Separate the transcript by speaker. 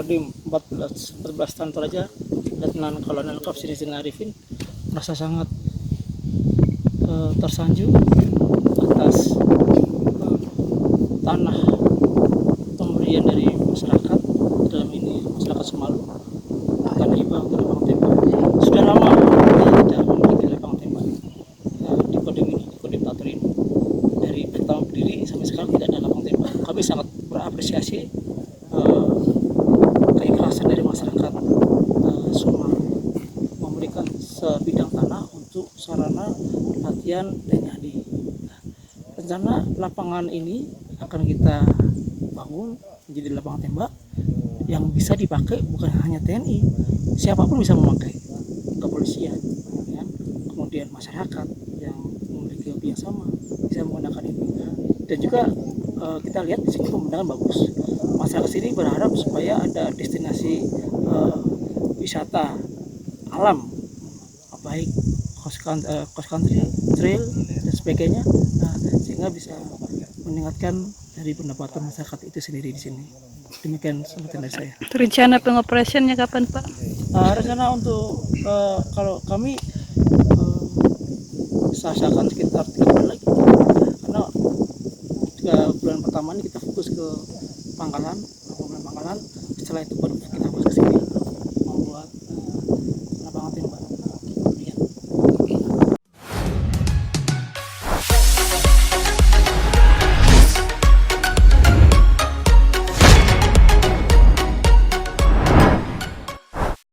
Speaker 1: Kodim 14 tahun Toraja, Letnan Kolonel Kapsiri Arifin merasa sangat tersanjung atas tanah pemberian dari masyarakat, dalam ini masyarakat Semalu, tanah hibah untuk lapang tembak. Sudah lama kita tidak memiliki lapang tembak di Kodim ini, di Kodim Tatur ini. Dari pertama berdiri sampai sekarang tidak ada lapang tembak. Kami sangat berapresiasi keikhlasan dari masyarakat Semalu memberikan sebidang tanah untuk sarana latihan TNI. Rencana lapangan ini akan kita bangun menjadi lapangan tembak yang bisa dipakai bukan hanya TNI, siapapun bisa memakai, kepolisian, ya, kemudian masyarakat yang memiliki hobi yang sama bisa menggunakan ini. Dan juga kita lihat di sini pemandangan bagus. Masyarakat sini berharap supaya ada destinasi wisata alam, baik cross country, trail dan sebagainya, sehingga bisa meningkatkan dari pendapatan masyarakat itu sendiri di sini. Demikian sambutan dari saya.
Speaker 2: Rencana pengoperasiannya kapan, Pak?
Speaker 1: Rencana untuk kalau kami usahakan sekitar 3 bulan lagi, karena 3 bulan pertama ini kita fokus ke Pangkalan. Setelah itu baru kita